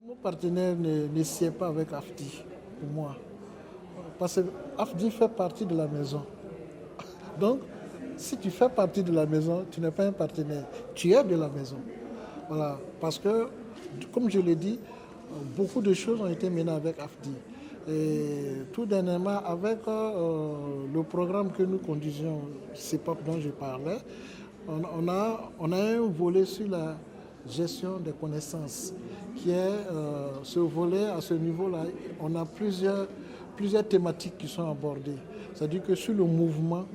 Mon partenaire ne sied pas avec AFDI, pour moi. Parce que AFDI fait partie de la maison. Donc, si tu fais partie de la maison, tu n'es pas un partenaire. Tu es de la maison. Voilà. Parce que, comme je l'ai dit, beaucoup de choses ont été menées avec AFDI. Et tout dernièrement, avec le programme que nous conduisions, CEPOP dont je parlais, on a un volet sur la gestion des connaissances, qui est ce volet, à ce niveau-là, on a plusieurs thématiques qui sont abordées. C'est-à-dire que sur le mouvement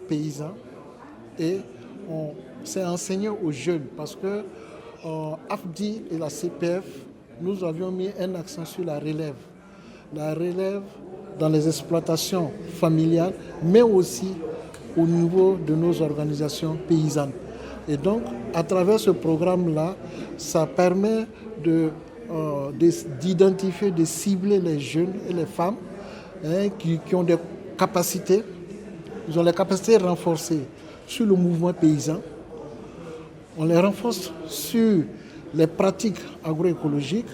paysan, et on s'est enseigné aux jeunes, parce que AFDI et la CPF, nous avions mis un accent sur la relève. La relève dans les exploitations familiales, mais aussi au niveau de nos organisations paysannes. Et donc, à travers ce programme-là, ça permet d'identifier, de cibler les jeunes et les femmes qui ont des capacités, ils ont les capacités renforcées sur le mouvement paysan. On les renforce sur les pratiques agroécologiques,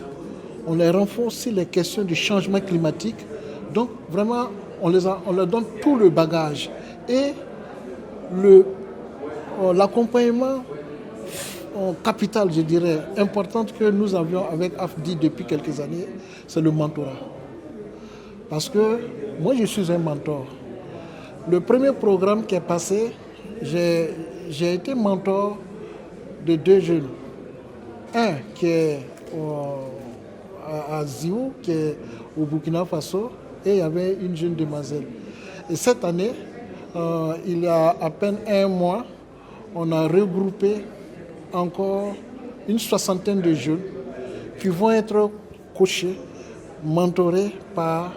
on les renforce sur les questions du changement climatique. Donc, vraiment, on leur donne tout le bagage. Et l'accompagnement capital, je dirais, important que nous avions avec AFDI depuis quelques années, c'est le mentorat. Parce que moi, je suis un mentor. Le premier programme qui est passé, j'ai été mentor de 2 jeunes. Un qui est à Ziou, qui est au Burkina Faso, et il y avait une jeune demoiselle. Et cette année, il y a à peine 1 mois, on a regroupé encore une 60aine de jeunes qui vont être coachés, mentorés par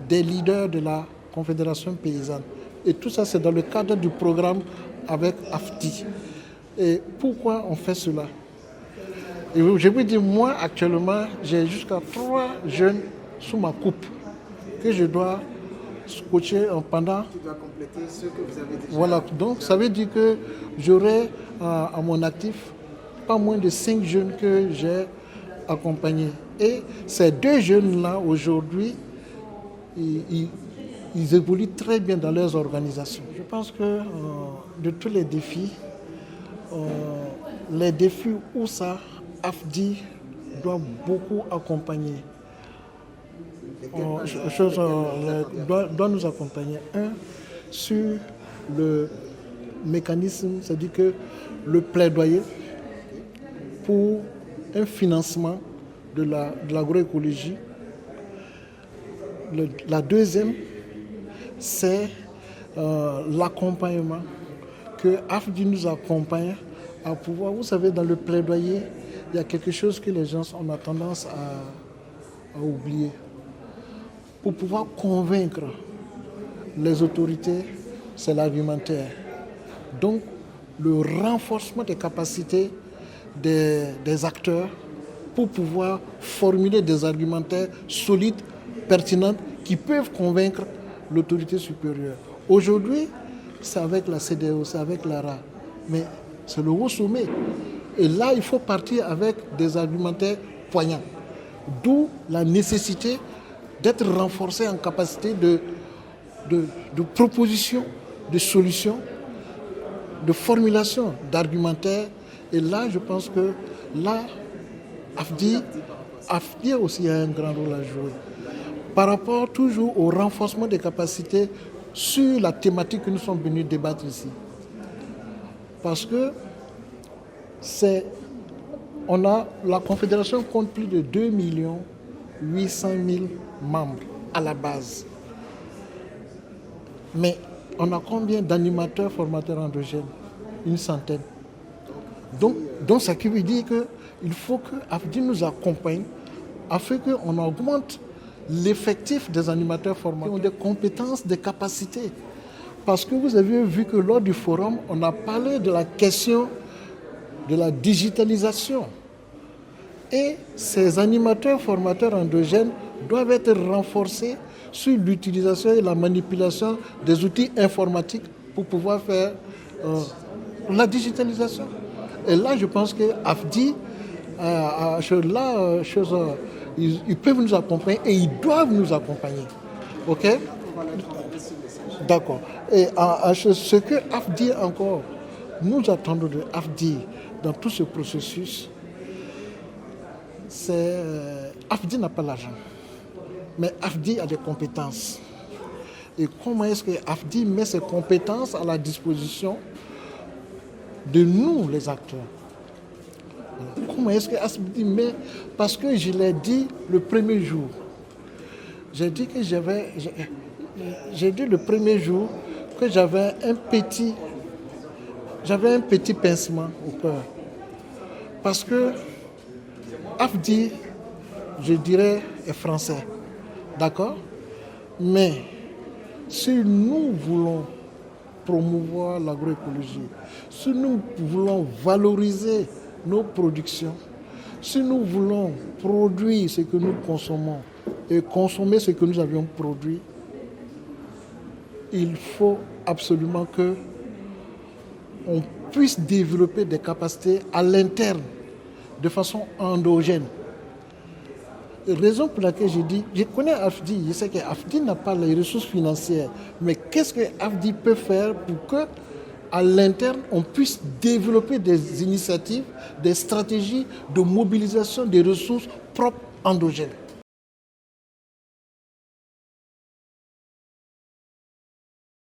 des leaders de la Confédération paysanne. Et tout ça, c'est dans le cadre du programme avec AFDI. Et pourquoi on fait cela? Et je vous dis, moi, actuellement, j'ai jusqu'à 3 jeunes sous ma coupe que je dois coacher pendant... Qui doit compléter ce que vous avez déjà... Voilà, donc ça veut dire que j'aurai à mon actif pas moins de 5 jeunes que j'ai accompagnés. Et ces 2 jeunes-là, aujourd'hui, ils évoluent très bien dans leurs organisations. Je pense que de tous les défis où ça, AFDI doit beaucoup accompagner. Doit nous accompagner. Un, sur le mécanisme, c'est-à-dire que le plaidoyer pour un financement de l'agroécologie. La deuxième, c'est l'accompagnement, que AFDI nous accompagne à pouvoir, vous savez, dans le plaidoyer, il y a quelque chose que les gens ont tendance à oublier. Pour pouvoir convaincre les autorités, c'est l'argumentaire. Donc, le renforcement des capacités des acteurs pour pouvoir formuler des argumentaires solides, pertinents, qui peuvent convaincre l'autorité supérieure. Aujourd'hui, c'est avec la CEDEAO, c'est avec l'ARA, mais c'est le haut sommet. Et là, il faut partir avec des argumentaires poignants. D'où la nécessité d'être renforcé en capacité de proposition, de solutions, de formulation d'argumentaires. Et là, je pense que là, AFDI aussi a un grand rôle à jouer. Par rapport toujours au renforcement des capacités sur la thématique que nous sommes venus débattre ici. Parce que la Confédération compte plus de 2 800 000 membres à la base. Mais on a combien d'animateurs formateurs endogènes? Une centaine. Donc ça qui veut dire qu'il faut que AFDI nous accompagne afin qu'on augmente l'effectif des animateurs formateurs, qui ont des compétences, des capacités. Parce que vous avez vu que lors du forum, on a parlé de la question de la digitalisation. Et ces animateurs formateurs endogènes doivent être renforcés sur l'utilisation et la manipulation des outils informatiques pour pouvoir faire la digitalisation. Et là, je pense que AFDI Ils peuvent nous accompagner et ils doivent nous accompagner. OK? D'accord. Et ce que AFDI encore, nous attendons de AFDI dans tout ce processus, c'est AFDI n'a pas l'argent, mais AFDI a des compétences. Et comment est-ce que AFDI met ses compétences à la disposition de nous, les acteurs? Comment est-ce que AFDI met... Parce que je l'ai dit le premier jour. J'ai dit le premier jour que j'avais un petit pincement au cœur. Parce que AFDI, je dirais, est français. D'accord? Mais si nous voulons promouvoir l'agroécologie, si nous voulons valoriser nos productions, si nous voulons produire ce que nous consommons et consommer ce que nous avions produit, il faut absolument que on puisse développer des capacités à l'interne de façon endogène. Raison pour laquelle j'ai dit, je connais AFDI, je sais que AFDI n'a pas les ressources financières, mais qu'est-ce que AFDI peut faire pour que, à l'interne, on puisse développer des initiatives, des stratégies de mobilisation des ressources propres endogènes.